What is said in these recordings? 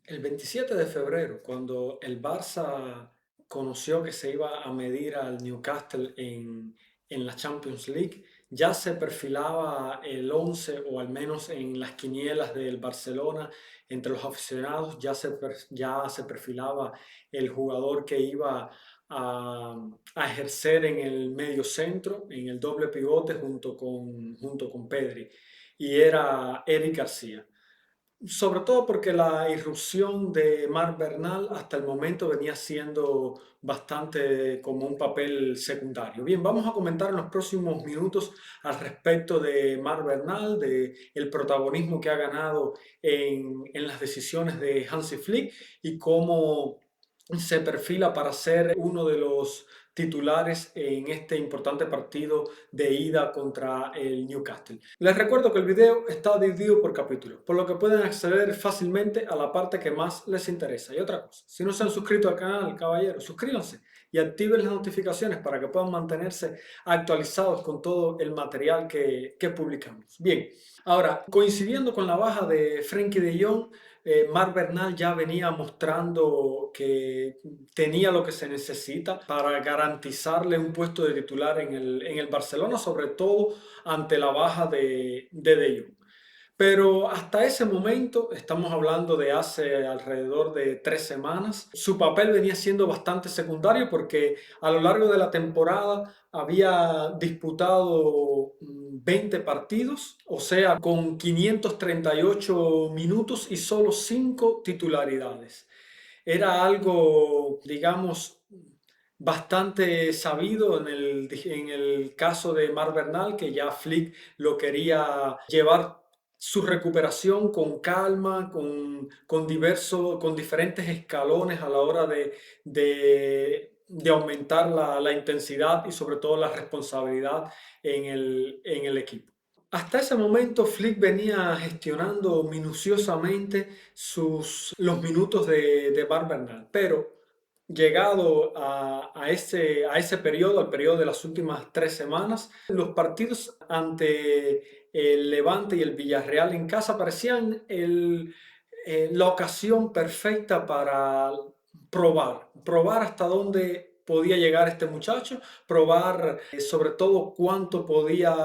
El 27 de febrero, cuando el Barça conoció que se iba a medir al Newcastle en la Champions League, ya se perfilaba el 11 o al menos en las quinielas del Barcelona, entre los aficionados, ya se perfilaba el jugador que iba a ejercer en el medio centro, en el doble pivote junto con Pedri, y era Eric García. Sobre todo porque la irrupción de Marc Bernal hasta el momento venía siendo bastante como un papel secundario. Bien, vamos a comentar en los próximos minutos al respecto de Marc Bernal, de el protagonismo que ha ganado en las decisiones de Hansi Flick y cómo se perfila para ser uno de los titulares en este importante partido de ida contra el Newcastle. Les recuerdo que el video está dividido por capítulos, por lo que pueden acceder fácilmente a la parte que más les interesa. Y otra cosa, si no se han suscrito al canal, caballeros, suscríbanse y activen las notificaciones para que puedan mantenerse actualizados con todo el material que publicamos. Bien, ahora, coincidiendo con la baja de Frenkie de Jong, Marc Bernal ya venía mostrando que tenía lo que se necesita para garantizarle un puesto de titular en el Barcelona, sobre todo ante la baja de Jong. Pero hasta ese momento, estamos hablando de hace alrededor de 3 semanas, su papel venía siendo bastante secundario porque a lo largo de la temporada había disputado 20 partidos, o sea, con 538 minutos y solo 5 titularidades. Era algo, digamos, bastante sabido en el caso de Mar Bernal, que ya Flick lo quería llevar su recuperación con calma, con diferentes escalones a la hora de aumentar la intensidad y sobre todo la responsabilidad en el equipo. Hasta ese momento, Flick venía gestionando minuciosamente los minutos de Bar Bernal, pero llegado a ese periodo, al periodo de las últimas 3 semanas, los partidos ante el Levante y el Villarreal en casa parecían la ocasión perfecta para probar hasta dónde podía llegar este muchacho, probar sobre todo cuánto podía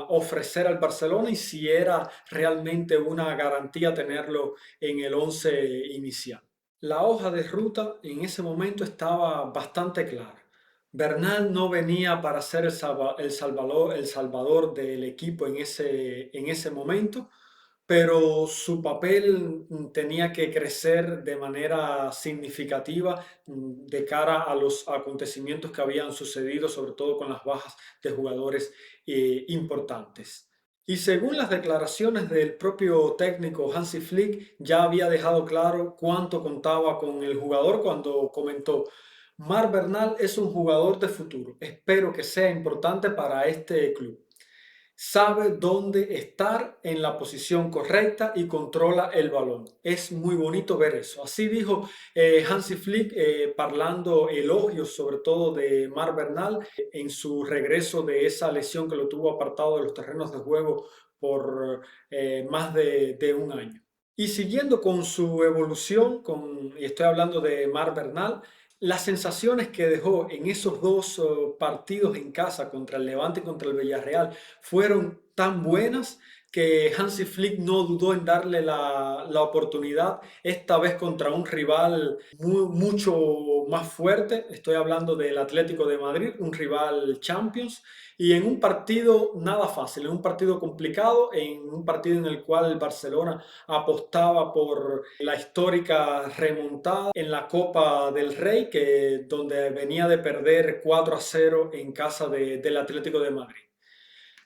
ofrecer al Barcelona y si era realmente una garantía tenerlo en el 11 inicial. La hoja de ruta en ese momento estaba bastante clara. Bernal no venía para ser el salvador del equipo en ese momento, pero su papel tenía que crecer de manera significativa de cara a los acontecimientos que habían sucedido, sobre todo con las bajas de jugadores importantes. Y según las declaraciones del propio técnico Hansi Flick, ya había dejado claro cuánto contaba con el jugador cuando comentó: Marc Bernal es un jugador de futuro, espero que sea importante para este club. Sabe dónde estar en la posición correcta y controla el balón. Es muy bonito ver eso. Así dijo Hansi Flick, parlando elogios sobre todo de Marc Bernal en su regreso de esa lesión que lo tuvo apartado de los terrenos de juego por más de un año. Y siguiendo con su evolución, y estoy hablando de Marc Bernal, las sensaciones que dejó en esos dos partidos en casa contra el Levante y contra el Villarreal fueron tan buenas que Hansi Flick no dudó en darle la oportunidad, esta vez contra un rival mucho más fuerte. Estoy hablando del Atlético de Madrid, un rival Champions, y en un partido nada fácil, en un partido complicado, en un partido en el cual el Barcelona apostaba por la histórica remontada en la Copa del Rey, donde venía de perder 4-0 en casa del Atlético de Madrid.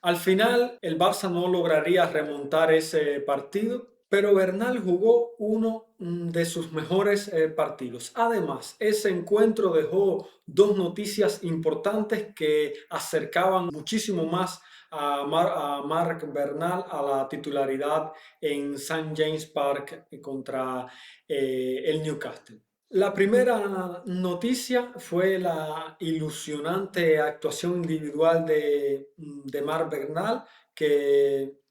Al final, el Barça no lograría remontar ese partido, pero Bernal jugó uno de sus mejores partidos. Además, ese encuentro dejó dos noticias importantes que acercaban muchísimo más a Marc Bernal a la titularidad en St. James Park contra el Newcastle. La primera noticia fue la ilusionante actuación individual de Marc Bernal, que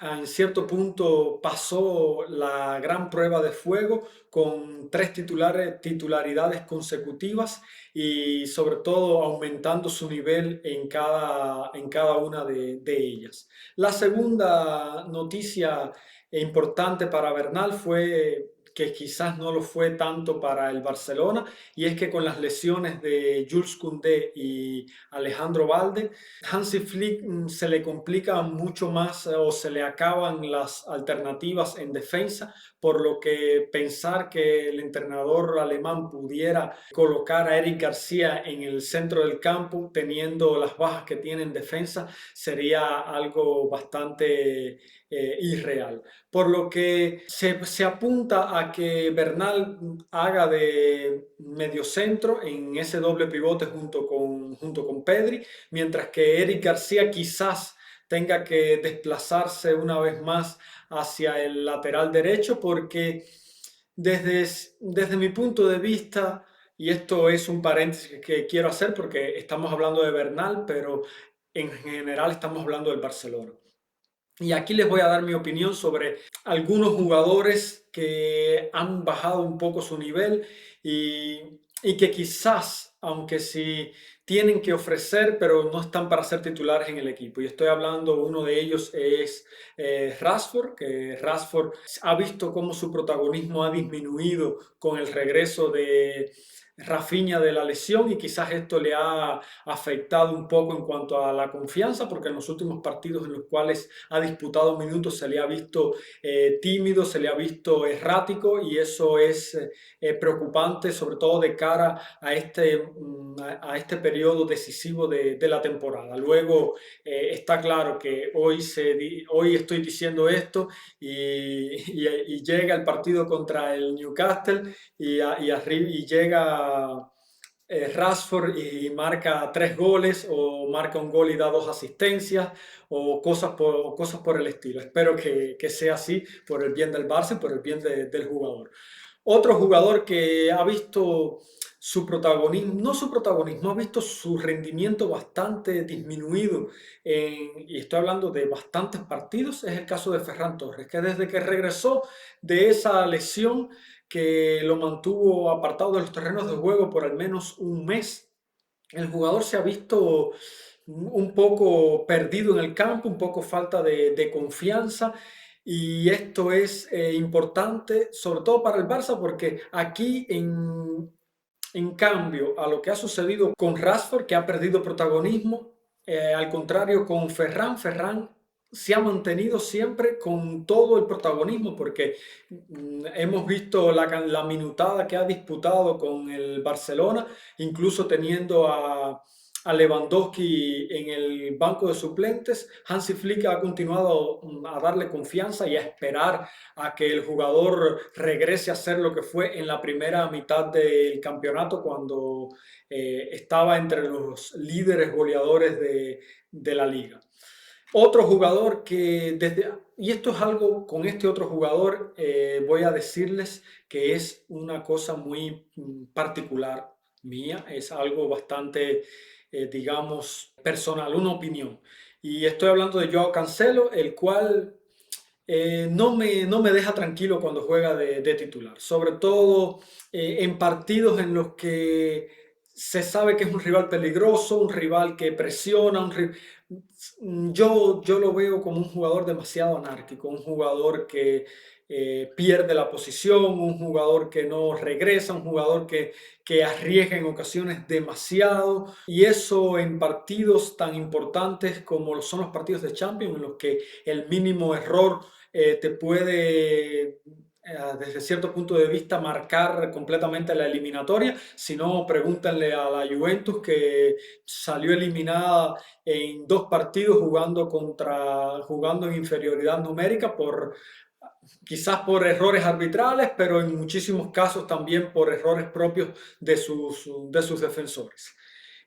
en cierto punto pasó la gran prueba de fuego con tres titularidades consecutivas y sobre todo aumentando su nivel en cada una de ellas. La segunda noticia importante para Bernal fue que quizás no lo fue tanto para el Barcelona, y es que con las lesiones de Jules Koundé y Alejandro Balde, Hansi Flick se le complica mucho más o se le acaban las alternativas en defensa, por lo que pensar que el entrenador alemán pudiera colocar a Eric García en el centro del campo, teniendo las bajas que tiene en defensa, sería algo bastante irreal. Por lo que se apunta a que Bernal haga de mediocentro en ese doble pivote junto con Pedri, mientras que Eric García quizás tenga que desplazarse una vez más hacia el lateral derecho, porque desde, desde mi punto de vista, y esto es un paréntesis que quiero hacer porque estamos hablando de Bernal, pero en general estamos hablando del Barcelona. Y aquí les voy a dar mi opinión sobre algunos jugadores que han bajado un poco su nivel y, y que quizás, aunque sí tienen que ofrecer, pero no están para ser titulares en el equipo. Y estoy hablando, uno de ellos es Rashford, que Rashford ha visto cómo su protagonismo ha disminuido con el regreso de Rafinha de la lesión, y quizás esto le ha afectado un poco en cuanto a la confianza, porque en los últimos partidos en los cuales ha disputado minutos se le ha visto tímido, se le ha visto errático, y eso es preocupante, sobre todo de cara a este periodo decisivo de la temporada. Luego está claro que hoy estoy diciendo esto y llega el partido contra el Newcastle y llega Rashford y marca tres goles, o marca un gol y da dos asistencias, o cosas por el estilo. Espero que sea así por el bien del Barça y por el bien del jugador. Otro jugador que ha visto su protagonismo, no su protagonismo, ha visto su rendimiento bastante disminuido, y estoy hablando de bastantes partidos, es el caso de Ferran Torres, que desde que regresó de esa lesión que lo mantuvo apartado de los terrenos de juego por al menos un mes, el jugador se ha visto un poco perdido en el campo, un poco falta de confianza, y esto es importante sobre todo para el Barça, porque aquí en cambio a lo que ha sucedido con Rashford, que ha perdido protagonismo, al contrario con Ferran se ha mantenido siempre con todo el protagonismo, porque hemos visto la minutada que ha disputado con el Barcelona, incluso teniendo a Lewandowski en el banco de suplentes. Hansi Flick ha continuado a darle confianza y a esperar a que el jugador regrese a ser lo que fue en la primera mitad del campeonato, cuando estaba entre los líderes goleadores de la liga. Otro jugador y esto es algo, con este otro jugador voy a decirles que es una cosa muy particular mía, es algo bastante, digamos, personal, una opinión. Y estoy hablando de Joao Cancelo, el cual no me deja tranquilo cuando juega de titular, sobre todo en partidos en los que se sabe que es un rival peligroso, un rival que presiona, yo lo veo como un jugador demasiado anárquico, un jugador que pierde la posición, un jugador que no regresa, un jugador que arriesga en ocasiones demasiado, y eso en partidos tan importantes como son los partidos de Champions, en los que el mínimo error te puede, desde cierto punto de vista, marcar completamente la eliminatoria. Si no, pregúntenle a la Juventus, que salió eliminada en dos partidos jugando en inferioridad numérica, quizás por errores arbitrales, pero en muchísimos casos también por errores propios de sus defensores.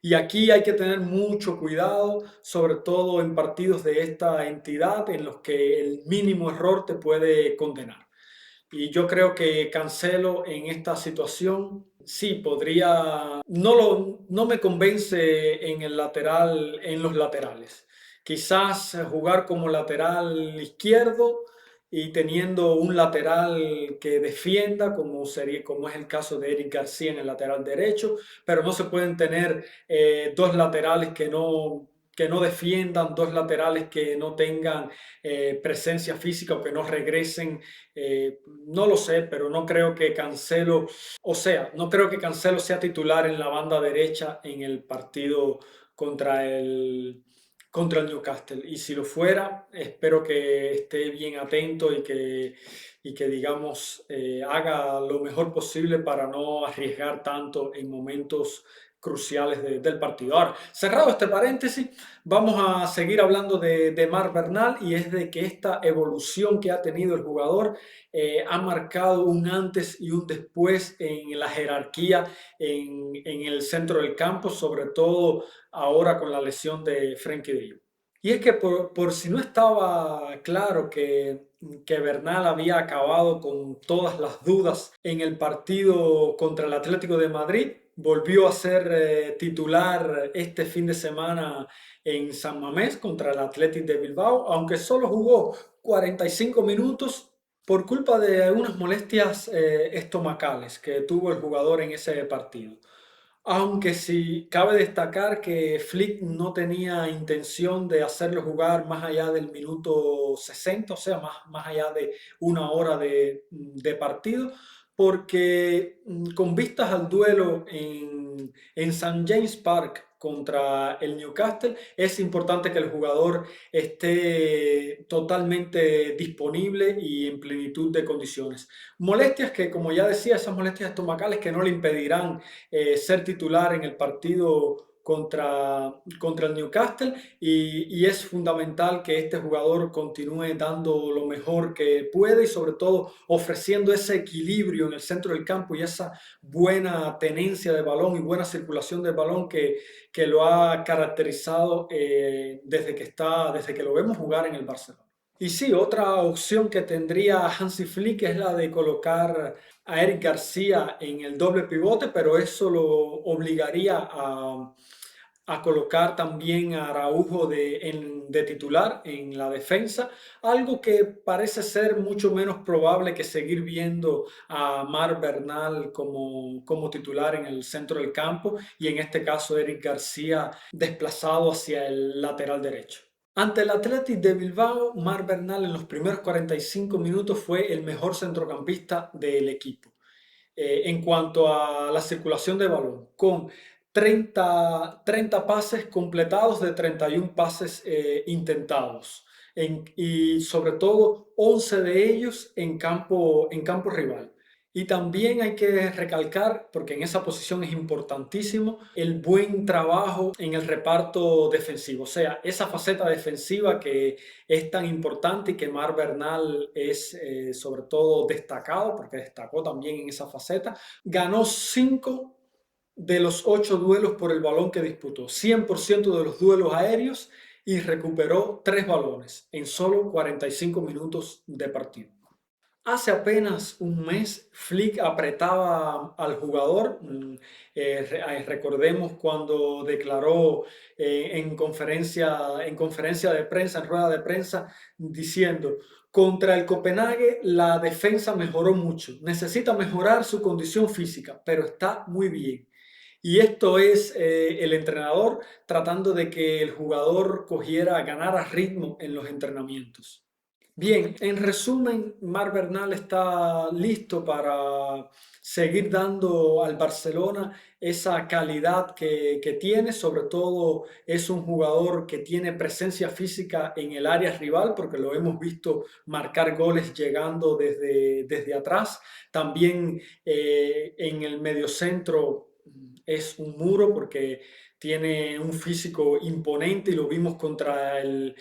Y aquí hay que tener mucho cuidado, sobre todo en partidos de esta entidad en los que el mínimo error te puede condenar. Y yo creo que Cancelo en esta situación sí podría, no me convence en el lateral, en los laterales. Quizás jugar como lateral izquierdo y teniendo un lateral que defienda, como es el caso de Eric García en el lateral derecho, pero no se pueden tener dos laterales que no defiendan, dos laterales que no tengan presencia física o que no regresen. No lo sé, pero no creo que Cancelo, o sea, no creo que Cancelo sea titular en la banda derecha en el partido contra el Newcastle. Y si lo fuera, espero que esté bien atento y que digamos, haga lo mejor posible para no arriesgar tanto en momentos cruciales del partido. Ahora, cerrado este paréntesis, vamos a seguir hablando de Marc Bernal, y es de que esta evolución que ha tenido el jugador ha marcado un antes y un después en la jerarquía en el centro del campo, sobre todo ahora con la lesión de Frenkie de Jong. Y es que por si no estaba claro que Bernal había acabado con todas las dudas en el partido contra el Atlético de Madrid, volvió a ser titular este fin de semana en San Mamés contra el Athletic de Bilbao, aunque solo jugó 45 minutos por culpa de algunas molestias estomacales que tuvo el jugador en ese partido. Aunque sí cabe destacar que Flick no tenía intención de hacerlo jugar más allá del minuto 60, o sea, más allá de una hora de partido, porque con vistas al duelo en St. James Park contra el Newcastle, es importante que el jugador esté totalmente disponible y en plenitud de condiciones. Molestias que, como ya decía, esas molestias estomacales que no le impedirán ser titular en el partido contra el Newcastle, y es fundamental que este jugador continúe dando lo mejor que puede y sobre todo ofreciendo ese equilibrio en el centro del campo y esa buena tenencia de balón y buena circulación del balón que lo ha caracterizado desde que lo vemos jugar en el Barcelona. Y sí, otra opción que tendría Hansi Flick es la de colocar a Eric García en el doble pivote, pero eso lo obligaría a colocar también a Araujo de titular en la defensa, algo que parece ser mucho menos probable que seguir viendo a Marc Bernal como titular en el centro del campo, y en este caso Eric García desplazado hacia el lateral derecho. Ante el Athletic de Bilbao, Marc Bernal en los primeros 45 minutos fue el mejor centrocampista del equipo en cuanto a la circulación de balón, con 30 pases completados de 31 pases intentados, y sobre todo 11 de ellos en campo rival. Y también hay que recalcar, porque en esa posición es importantísimo, el buen trabajo en el reparto defensivo. O sea, esa faceta defensiva que es tan importante y que Marc Bernal es sobre todo destacado, porque destacó también en esa faceta. Ganó 5 de los 8 duelos por el balón que disputó, 100% de los duelos aéreos, y recuperó 3 balones en solo 45 minutos de partido. Hace apenas un mes, Flick apretaba al jugador. Recordemos cuando declaró en conferencia de prensa, en rueda de prensa, diciendo: contra el Copenhague la defensa mejoró mucho, necesita mejorar su condición física, pero está muy bien. Y esto es el entrenador tratando de que el jugador ganara ritmo en los entrenamientos. Bien, en resumen, Marc Bernal está listo para seguir dando al Barcelona esa calidad que tiene. Sobre todo es un jugador que tiene presencia física en el área rival, porque lo hemos visto marcar goles llegando desde atrás. También en el mediocentro es un muro, porque tiene un físico imponente, y lo vimos contra el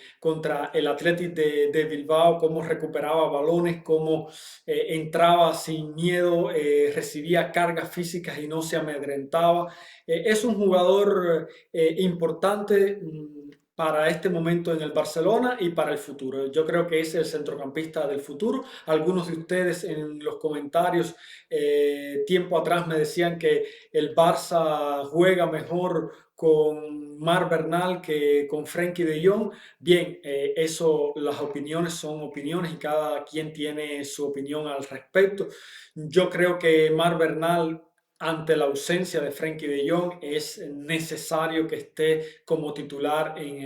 Athletic de Bilbao, cómo recuperaba balones, cómo entraba sin miedo, recibía cargas físicas y no se amedrentaba. Es un jugador importante para este momento en el Barcelona y para el futuro. Yo creo que es el centrocampista del futuro. Algunos de ustedes en los comentarios tiempo atrás me decían que el Barça juega mejor con Marc Bernal que con Frenkie de Jong. Bien, eso, las opiniones son opiniones y cada quien tiene su opinión al respecto. Yo creo que Marc Bernal, ante la ausencia de Frenkie de Jong, es necesario que esté como titular en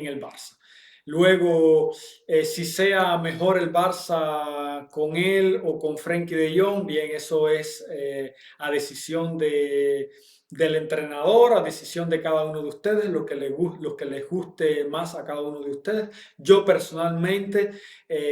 el Barça. Luego, si sea mejor el Barça con él o con Frenkie de Jong, bien, eso es a decisión del entrenador, a decisión de cada uno de ustedes, lo que les guste más a cada uno de ustedes. Yo personalmente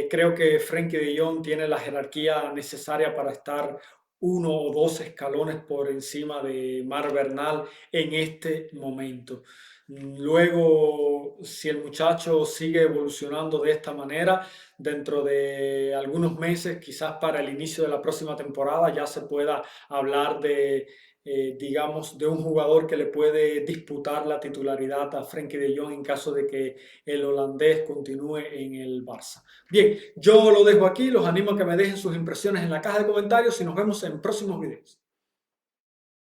creo que Frenkie de Jong tiene la jerarquía necesaria para estar uno o dos escalones por encima de Mar Bernal en este momento. Luego, si el muchacho sigue evolucionando de esta manera, dentro de algunos meses, quizás para el inicio de la próxima temporada, ya se pueda hablar de, digamos, de un jugador que le puede disputar la titularidad a Frenkie de Jong en caso de que el holandés continúe en el Barça. Bien, yo lo dejo aquí, los animo a que me dejen sus impresiones en la caja de comentarios y nos vemos en próximos videos.